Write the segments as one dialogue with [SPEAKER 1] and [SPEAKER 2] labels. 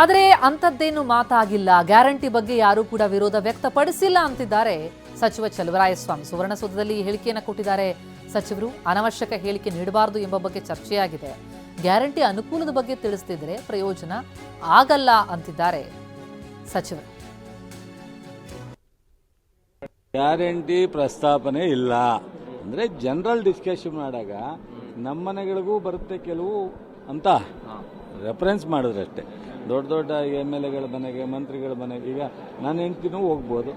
[SPEAKER 1] ಆದರೆ ಅಂಥದ್ದೇನು ಮಾತಾಗಿಲ್ಲ, ಗ್ಯಾರಂಟಿ ಬಗ್ಗೆ ಯಾರೂ ಕೂಡ ವಿರೋಧ ವ್ಯಕ್ತಪಡಿಸಿಲ್ಲ ಅಂತಿದ್ದಾರೆ ಸಚಿವ ಚಲುವರಾಯಸ್ವಾಮಿ. ಸುವರ್ಣಸೌಧದಲ್ಲಿ ಈ ಹೇಳಿಕೆಯನ್ನು ಕೊಟ್ಟಿದ್ದಾರೆ ಸಚಿವರು. ಅನವಶ್ಯಕ ಹೇಳಿಕೆ ನೀಡಬಾರದು ಎಂಬ ಬಗ್ಗೆ ಚರ್ಚೆಯಾಗಿದೆ. ಗ್ಯಾರಂಟಿ ಅನುಕೂಲದ ಬಗ್ಗೆ ತಿಳಿಸ್ತಿದ್ರೆ ಪ್ರಯೋಜನ ಆಗಲ್ಲ ಅಂತಿದ್ದಾರೆ ಸಚಿವರು.
[SPEAKER 2] ಗ್ಯಾರಂಟಿ ಪ್ರಸ್ತಾಪನೆ ಇಲ್ಲ ಅಂದ್ರೆ ಜನರಲ್ ಡಿಸ್ಕಷನ್ ಮಾಡಿದಾಗ ನಮ್ಮ ಮನೆಗಳಿಗೂ ಬರುತ್ತೆ ಕೆಲವು ಅಂತ ರೆಫರೆನ್ಸ್ ಮಾಡಿದ್ರೆ ಅಷ್ಟೇ. ದೊಡ್ಡ ದೊಡ್ಡ MLAಗಳ ಮನೆಗೆ, ಮಂತ್ರಿಗಳ ಮನೆಗೆ, ಈಗ ನನ್ನ ಹೆಂಡ್ತಿನೂ ಹೋಗ್ಬೋದು.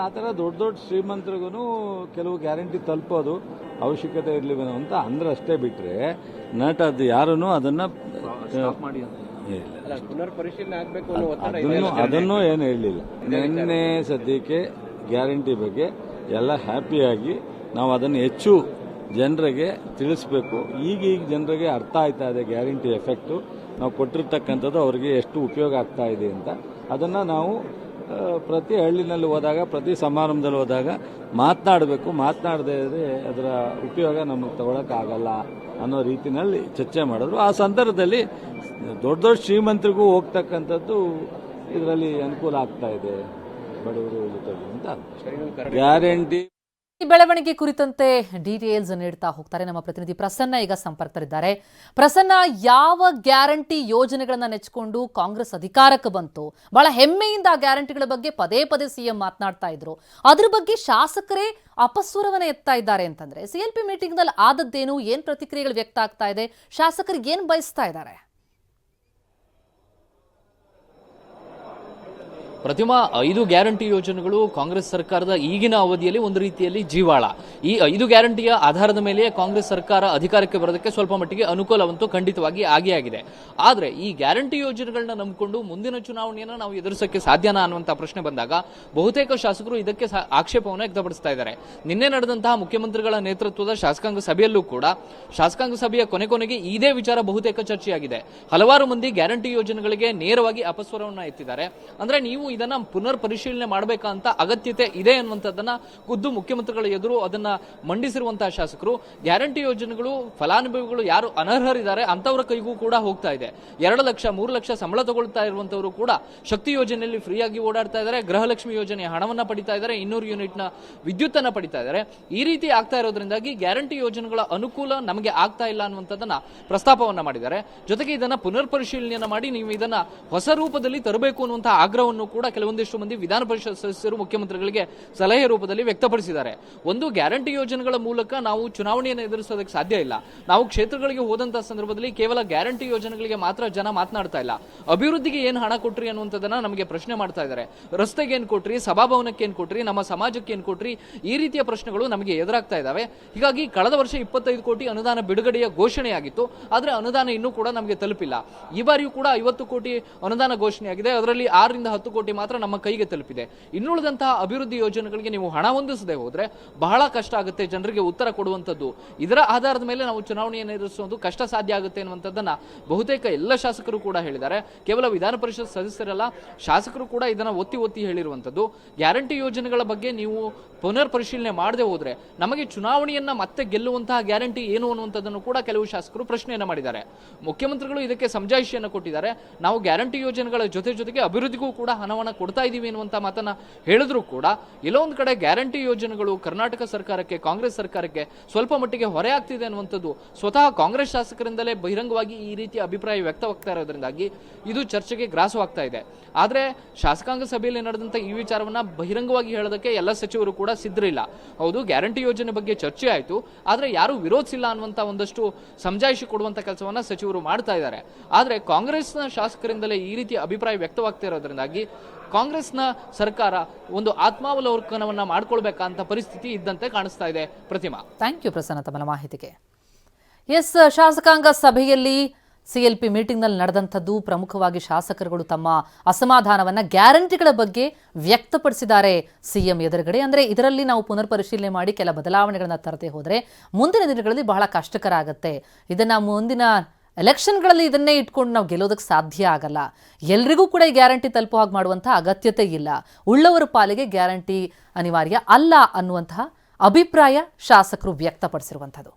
[SPEAKER 2] ಆ ಥರ ದೊಡ್ಡ ದೊಡ್ಡ ಶ್ರೀಮಂತರಿಗೂ ಕೆಲವು ಗ್ಯಾರಂಟಿ ತಲುಪೋದು ಅವಶ್ಯಕತೆ ಇರಲಿವೇನೋ ಅಂತ ಅಂದ್ರೆ ಅಷ್ಟೇ ಬಿಟ್ಟರೆ ಅದು ಯಾರೂ ಅದನ್ನು ಅದನ್ನು ಏನು ಹೇಳಲಿಲ್ಲ. ನಿನ್ನೆ ಸದ್ಯಕ್ಕೆ ಗ್ಯಾರಂಟಿ ಬಗ್ಗೆ ಎಲ್ಲ ಹ್ಯಾಪಿಯಾಗಿ ನಾವು ಅದನ್ನು ಹೆಚ್ಚು ಜನರಿಗೆ ತಿಳಿಸ್ಬೇಕು. ಈಗ ಜನರಿಗೆ ಅರ್ಥ ಆಯ್ತಾ ಇದೆ ಗ್ಯಾರಂಟಿ ಎಫೆಕ್ಟು, ನಾವು ಕೊಟ್ಟಿರ್ತಕ್ಕಂಥದ್ದು ಅವರಿಗೆ ಎಷ್ಟು ಉಪಯೋಗ ಆಗ್ತಾ ಇದೆ ಅಂತ. ಅದನ್ನು ನಾವು ಪ್ರತಿ ಹಳ್ಳಿನಲ್ಲಿ ಹೋದಾಗ, ಪ್ರತಿ ಸಮಾರಂಭದಲ್ಲಿ ಹೋದಾಗ ಮಾತನಾಡಬೇಕು. ಮಾತನಾಡದೇ ಇದ್ರೆ ಅದರ ಉಪಯೋಗ ನಮಗೆ ತಗೊಳಕ್ಕಾಗಲ್ಲ ಅನ್ನೋ ರೀತಿಯಲ್ಲಿ ಚರ್ಚೆ ಮಾಡಿದ್ರು. ಆ ಸಂದರ್ಭದಲ್ಲಿ ದೊಡ್ಡ ದೊಡ್ಡ ಶ್ರೀಮಂತರಿಗೂ ಹೋಗ್ತಕ್ಕಂಥದ್ದು ಇದರಲ್ಲಿ ಅನುಕೂಲ ಆಗ್ತಾ ಇದೆ ಬಡವರು ಜೊತೆಗೆ ಅಂತ. ಗ್ಯಾರಂಟಿ
[SPEAKER 1] ಈ ಬೆಳವಣಿಗೆ ಕುರಿತಂತೆ ಡೀಟೇಲ್ಸ್ ನೀಡ್ತಾ ಹೋಗ್ತಾರೆ ನಮ್ಮ ಪ್ರತಿನಿಧಿ ಪ್ರಸನ್ನ. ಈಗ ಸಂಪರ್ಕದಲ್ಲಿದ್ದಾರೆ. ಪ್ರಸನ್ನ, ಯಾವ ಗ್ಯಾರಂಟಿ ಯೋಜನೆಗಳನ್ನ ನೆಚ್ಚಿಕೊಂಡು ಕಾಂಗ್ರೆಸ್ ಅಧಿಕಾರಕ್ಕೆ ಬಂತು? ಬಹಳ ಹೆಮ್ಮೆಯಿಂದ ಆ ಗ್ಯಾರಂಟಿಗಳ ಬಗ್ಗೆ ಪದೇ ಪದೇ ಸಿಎಂ ಮಾತನಾಡ್ತಾ ಇದ್ರು. ಅದ್ರ ಬಗ್ಗೆ ಶಾಸಕರೇ ಅಪಸ್ವರವನ್ನ ಎತ್ತಾ ಇದ್ದಾರೆ ಅಂತಂದ್ರೆ CLP ಮೀಟಿಂಗ್ ನಲ್ಲಿ ಆದದ್ದೇನು, ಏನ್ ಪ್ರತಿಕ್ರಿಯೆಗಳು ವ್ಯಕ್ತ ಆಗ್ತಾ ಇದೆ, ಶಾಸಕರಿಗೆ ಏನ್ ಬಯಸ್ತಾ ಇದ್ದಾರೆ?
[SPEAKER 3] ಪ್ರತಿಮಾ, 5 ಗ್ಯಾರಂಟಿ ಯೋಜನೆಗಳು ಕಾಂಗ್ರೆಸ್ ಸರ್ಕಾರದ ಈಗಿನ ಅವಧಿಯಲ್ಲಿ ಒಂದು ರೀತಿಯಲ್ಲಿ ಜೀವಾಳ. ಈ 5 ಗ್ಯಾರಂಟಿಯ ಆಧಾರದ ಮೇಲೆ ಕಾಂಗ್ರೆಸ್ ಸರ್ಕಾರ ಅಧಿಕಾರಕ್ಕೆ ಬರೋದಕ್ಕೆ ಸ್ವಲ್ಪ ಮಟ್ಟಿಗೆ ಅನುಕೂಲವಂತೂ ಖಂಡಿತವಾಗಿ ಆಗೇ ಆಗಿದೆ. ಆದರೆ ಈ ಗ್ಯಾರಂಟಿ ಯೋಜನೆಗಳನ್ನ ನಂಬಿಕೊಂಡು ಮುಂದಿನ ಚುನಾವಣೆಯನ್ನು ನಾವು ಎದುರಿಸಕ್ಕೆ ಸಾಧ್ಯನಾ ಅನ್ನುವಂಥ ಪ್ರಶ್ನೆ ಬಂದಾಗ ಬಹುತೇಕ ಶಾಸಕರು ಇದಕ್ಕೆ ಆಕ್ಷೇಪವನ್ನು ವ್ಯಕ್ತಪಡಿಸ್ತಾ ಇದ್ದಾರೆ. ನಿನ್ನೆ ನಡೆದಂತಹ ಮುಖ್ಯಮಂತ್ರಿಗಳ ನೇತೃತ್ವದ ಶಾಸಕಾಂಗ ಸಭೆಯಲ್ಲೂ ಕೂಡ ಶಾಸಕಾಂಗ ಸಭೆಯ ಕೊನೆಗೆ ಇದೇ ವಿಚಾರ ಬಹುತೇಕ ಚರ್ಚೆಯಾಗಿದೆ. ಹಲವಾರು ಮಂದಿ ಗ್ಯಾರಂಟಿ ಯೋಜನೆಗಳಿಗೆ ನೇರವಾಗಿ ಅಪಸ್ವರವನ್ನು ಎತ್ತಿದ್ದಾರೆ. ಅಂದ್ರೆ ನೀವು ಇದನ್ನ ಪುನರ್ ಪರಿಶೀಲನೆ ಮಾಡಬೇಕಂತ ಅಗತ್ಯತೆ ಇದೆ ಅನ್ನುವಂಥದ್ದನ್ನ ಖುದ್ದು ಮುಖ್ಯಮಂತ್ರಿಗಳ ಎದುರು ಅದನ್ನ ಮಂಡಿಸಿರುವಂತಹ ಶಾಸಕರು, ಗ್ಯಾರಂಟಿ ಯೋಜನೆಗಳು ಫಲಾನುಭವಿಗಳು ಯಾರು ಅನರ್ಹರಿದ್ದಾರೆ ಅಂತವರ ಕೈಗೂ ಕೂಡ ಹೋಗ್ತಾ ಇದೆ. 2 ಲಕ್ಷ 3 ಲಕ್ಷ ಸಂಬಳ ತಗೊಳ್ತಾ ಇರುವಂತವರು ಕೂಡ ಶಕ್ತಿ ಯೋಜನೆಯಲ್ಲಿ ಫ್ರೀಯಾಗಿ ಓಡಾಡ್ತಾ ಇದ್ದಾರೆ. ಗೃಹಲಕ್ಷ್ಮಿ ಯೋಜನೆಯ ಹಣವನ್ನ ಪಡಿತಾ ಇದ್ದಾರೆ. 200 ಯೂನಿಟ್ನ ವಿದ್ಯುತ್ ಅನ್ನ ಪಡಿತಾ ಇದ್ದಾರೆ. ಈ ರೀತಿ ಆಗ್ತಾ ಇರೋದ್ರಿಂದಾಗಿ ಗ್ಯಾರಂಟಿ ಯೋಜನೆಗಳ ಅನುಕೂಲ ನಮಗೆ ಆಗ್ತಾ ಇಲ್ಲ ಅನ್ನುವಂಥದ್ದನ್ನ ಪ್ರಸ್ತಾಪವನ್ನ ಮಾಡಿದ್ದಾರೆ. ಜೊತೆಗೆ ಇದನ್ನ ಪುನರ್ ಪರಿಶೀಲನೆಯನ್ನ ಮಾಡಿ ನೀವು ಇದನ್ನ ಹೊಸ ರೂಪದಲ್ಲಿ ತರಬೇಕು ಅನ್ನುವಂತಹ ಆಗ್ರಹವನ್ನು ಕೂಡ ಕೆಲವೊಂದಿಷ್ಟು ಮಂದಿ ವಿಧಾನ ಪರಿಷತ್ ಸದಸ್ಯರು ಮುಖ್ಯಮಂತ್ರಿಗಳಿಗೆ ಸಲಹೆ ರೂಪದಲ್ಲಿ ವ್ಯಕ್ತಪಡಿಸಿದ್ದಾರೆ. ಒಂದು, ಗ್ಯಾರಂಟಿ ಯೋಜನೆಗಳ ಮೂಲಕ ನಾವು ಚುನಾವಣೆಯನ್ನು ಎದುರಿಸೋದಕ್ಕೆ ಸಾಧ್ಯ ಇಲ್ಲ. ನಾವು ಕ್ಷೇತ್ರಗಳಿಗೆ ಹೋದಂತಹ ಸಂದರ್ಭದಲ್ಲಿ ಕೇವಲ ಗ್ಯಾರಂಟಿ ಯೋಜನೆಗಳಿಗೆ ಮಾತ್ರ ಜನ ಮಾತನಾಡ್ತಾ ಇಲ್ಲ. ಅಭಿವೃದ್ಧಿಗೆ ಏನು ಹಣ ಕೊಟ್ರಿ ಅನ್ನುವಂಥದ್ದನ್ನ ನಮಗೆ ಪ್ರಶ್ನೆ ಮಾಡ್ತಾ ಇದ್ದಾರೆ. ರಸ್ತೆಗೆ ಏನ್ ಕೊಟ್ರಿ, ಸಭಾಭವನಕ್ಕೆ ಏನ್ ಕೊಟ್ರಿ, ನಮ್ಮ ಸಮಾಜಕ್ಕೆ ಏನ್ ಕೊಟ್ರಿ, ಈ ರೀತಿಯ ಪ್ರಶ್ನೆಗಳು ನಮಗೆ ಎದುರಾಗ್ತಾ ಇದ್ದಾವೆ. ಹೀಗಾಗಿ ಕಳೆದ ವರ್ಷ 25 ಕೋಟಿ ಅನುದಾನ ಬಿಡುಗಡೆಯ ಘೋಷಣೆಯಾಗಿತ್ತು. ಆದ್ರೆ ಅನುದಾನ ಇನ್ನೂ ಕೂಡ ನಮಗೆ ತಲುಪಿಲ್ಲ. ಈ ಬಾರಿಯೂ ಕೂಡ 50 ಕೋಟಿ ಅನುದಾನ ಘೋಷಣೆಯಾಗಿದೆ. ಅದರಲ್ಲಿ 6 ರಿಂದ 10 ಕೋಟಿ ಮಾತ್ರ ನಮ್ಮ ಕೈಗೆ ತಲುಪಿದೆ. ಇನ್ನುಳಿದಂತಹ ಅಭಿವೃದ್ಧಿ ಯೋಜನೆಗಳಿಗೆ ನೀವು ಹಣ ಹೊಂದಿಸದೆ ಹೋದ್ರೆ ಬಹಳ ಕಷ್ಟ ಆಗುತ್ತೆ ಜನರಿಗೆ ಉತ್ತರ ಕೊಡುವಂಥದ್ದು. ಇದರ ಆಧಾರದ ಮೇಲೆ ನಾವು ಚುನಾವಣೆಯನ್ನು ಎದುರಿಸುವುದು ಕಷ್ಟ ಸಾಧ್ಯ ಆಗುತ್ತೆ ಅನ್ನುವಂಥದ್ದನ್ನ ಬಹುತೇಕ ಎಲ್ಲ ಶಾಸಕರು ಕೂಡ ಹೇಳಿದ್ದಾರೆ. ಕೇವಲ ವಿಧಾನ ಪರಿಷತ್ ಸದಸ್ಯರಲ್ಲ, ಶಾಸಕರು ಕೂಡ ಇದನ್ನ ಒತ್ತಿ ಹೇಳಿರುವಂಥದ್ದು. ಗ್ಯಾರಂಟಿ ಯೋಜನೆಗಳ ಬಗ್ಗೆ ನೀವು ಪುನರ್ ಪರಿಶೀಲನೆ ಮಾಡದೆ ಹೋದ್ರೆ ನಮಗೆ ಚುನಾವಣೆಯನ್ನ ಮತ್ತೆ ಗೆಲ್ಲುವಂತಹ ಗ್ಯಾರಂಟಿ ಏನು ಅನ್ನುವಂಥದ್ದನ್ನು ಕೂಡ ಕೆಲವು ಶಾಸಕರು ಪ್ರಶ್ನೆಯನ್ನ ಮಾಡಿದ್ದಾರೆ. ಮುಖ್ಯಮಂತ್ರಿಗಳು ಇದಕ್ಕೆ ಸಮಜಾಯಿಷಿಯನ್ನು ಕೊಟ್ಟಿದ್ದಾರೆ. ನಾವು ಗ್ಯಾರಂಟಿ ಯೋಜನೆಗಳ ಜೊತೆಗೆ ಅಭಿವೃದ್ಧಿಗೂ ಕೂಡ ಹಣವನ್ನು ಕೊಡ್ತಾ ಇದೀವಿ ಅನ್ನುವಂತ ಮಾತನ್ನ ಹೇಳಿದ್ರು ಕೂಡ ಎಲ್ಲೋ ಒಂದು ಕಡೆ ಗ್ಯಾರಂಟಿ ಯೋಜನೆಗಳು ಕರ್ನಾಟಕ ಸರ್ಕಾರಕ್ಕೆ, ಕಾಂಗ್ರೆಸ್ ಸರ್ಕಾರಕ್ಕೆ ಸ್ವಲ್ಪ ಮಟ್ಟಿಗೆ ಹೊರೆ ಆಗ್ತಿದೆ ಅನ್ನುವಂಥದ್ದು ಸ್ವತಃ ಕಾಂಗ್ರೆಸ್ ಶಾಸಕರಿಂದಲೇ ಬಹಿರಂಗವಾಗಿ ಈ ರೀತಿಯ ಅಭಿಪ್ರಾಯ ವ್ಯಕ್ತವಾಗ್ತಾ ಇರೋದ್ರಿಂದಾಗಿ ಇದು ಚರ್ಚೆಗೆ ಗ್ರಾಸವಾಗ್ತಾ ಇದೆ. ಆದ್ರೆ ಶಾಸಕಾಂಗ ಸಭೆಯಲ್ಲಿ ನಡೆದಂತ ಈ ವಿಚಾರವನ್ನ ಬಹಿರಂಗವಾಗಿ ಹೇಳೋದಕ್ಕೆ ಎಲ್ಲ ಸಚಿವರು ಕೂಡ ಸಿದ್ಧರಿಲ್ಲ. ಹೌದು, ಗ್ಯಾರಂಟಿ ಯೋಜನೆ ಬಗ್ಗೆ ಚರ್ಚೆ ಆಯಿತು, ಆದ್ರೆ ಯಾರು ವಿರೋಧಿಸಿಲ್ಲ ಅನ್ನುವಂತ ಒಂದಷ್ಟು ಸಮಜಾಯಿಷಿ ಕೊಡುವಂತ ಕೆಲಸವನ್ನ ಸಚಿವರು ಮಾಡ್ತಾ ಇದ್ದಾರೆ. ಆದ್ರೆ ಕಾಂಗ್ರೆಸ್ನ ಶಾಸಕರಿಂದಲೇ ಈ ರೀತಿಯ ಅಭಿಪ್ರಾಯ ವ್ಯಕ್ತವಾಗ್ತಾ ಇರೋದ್ರಿಂದಾಗಿ ಕಾಂಗ್ರೆಸ್ನ ಸರ್ಕಾರ ಒಂದು ಆತ್ಮಾವಲೋಕನವನ್ನ ಮಾಡ್ಕೊಳ್ಬೇಕಂತ ಪರಿಸ್ಥಿತಿ ಇದ್ದಂತೆ ಕಾಣಿಸ್ತಾ ಇದೆ. ಪ್ರತಿಮಾ,
[SPEAKER 1] ಥ್ಯಾಂಕ್ ಯು ಪ್ರಸನ್ನ ತಮ್ಮ ಮಾಹಿತಿಗೆ. ಎಸ್, ಶಾಸಕಾಂಗ ಸಭೆಯಲ್ಲಿ CLP ಮೀಟಿಂಗ್ನಲ್ಲಿ ನಡೆದಂಥದ್ದು ಪ್ರಮುಖವಾಗಿ ಶಾಸಕರುಗಳು ತಮ್ಮ ಅಸಮಾಧಾನವನ್ನ ಗ್ಯಾರಂಟಿಗಳ ಬಗ್ಗೆ ವ್ಯಕ್ತಪಡಿಸಿದ್ದಾರೆ ಸಿಎಂ ಎದುರುಗಡೆ. ಅಂದರೆ ಇದರಲ್ಲಿ ನಾವು ಪುನರ್ ಪರಿಶೀಲನೆ ಮಾಡಿ ಕೆಲ ಬದಲಾವಣೆಗಳನ್ನ ತರದೆ ಹೋದರೆ ಮುಂದಿನ ದಿನಗಳಲ್ಲಿ ಬಹಳ ಕಷ್ಟಕರ ಆಗುತ್ತೆ. ಇದನ್ನ ಮುಂದಿನ ಎಲೆಕ್ಷನ್ಗಳಲ್ಲಿ ಇದನ್ನೇ ಇಟ್ಕೊಂಡು ನಾವು ಗೆಲ್ಲೋದಕ್ಕೆ ಸಾಧ್ಯ ಆಗಲ್ಲ. ಎಲ್ರಿಗೂ ಕೂಡ ಈ ಗ್ಯಾರಂಟಿ ತಲುಪೋ ಹಾಗೆ ಮಾಡುವಂಥ ಅಗತ್ಯತೆ ಇಲ್ಲ. ಉಳ್ಳವರ ಪಾಲಿಗೆ ಗ್ಯಾರಂಟಿ ಅನಿವಾರ್ಯ ಅಲ್ಲ ಅನ್ನುವಂತಹ ಅಭಿಪ್ರಾಯ ಶಾಸಕರು ವ್ಯಕ್ತಪಡಿಸಿರುವಂಥದ್ದು.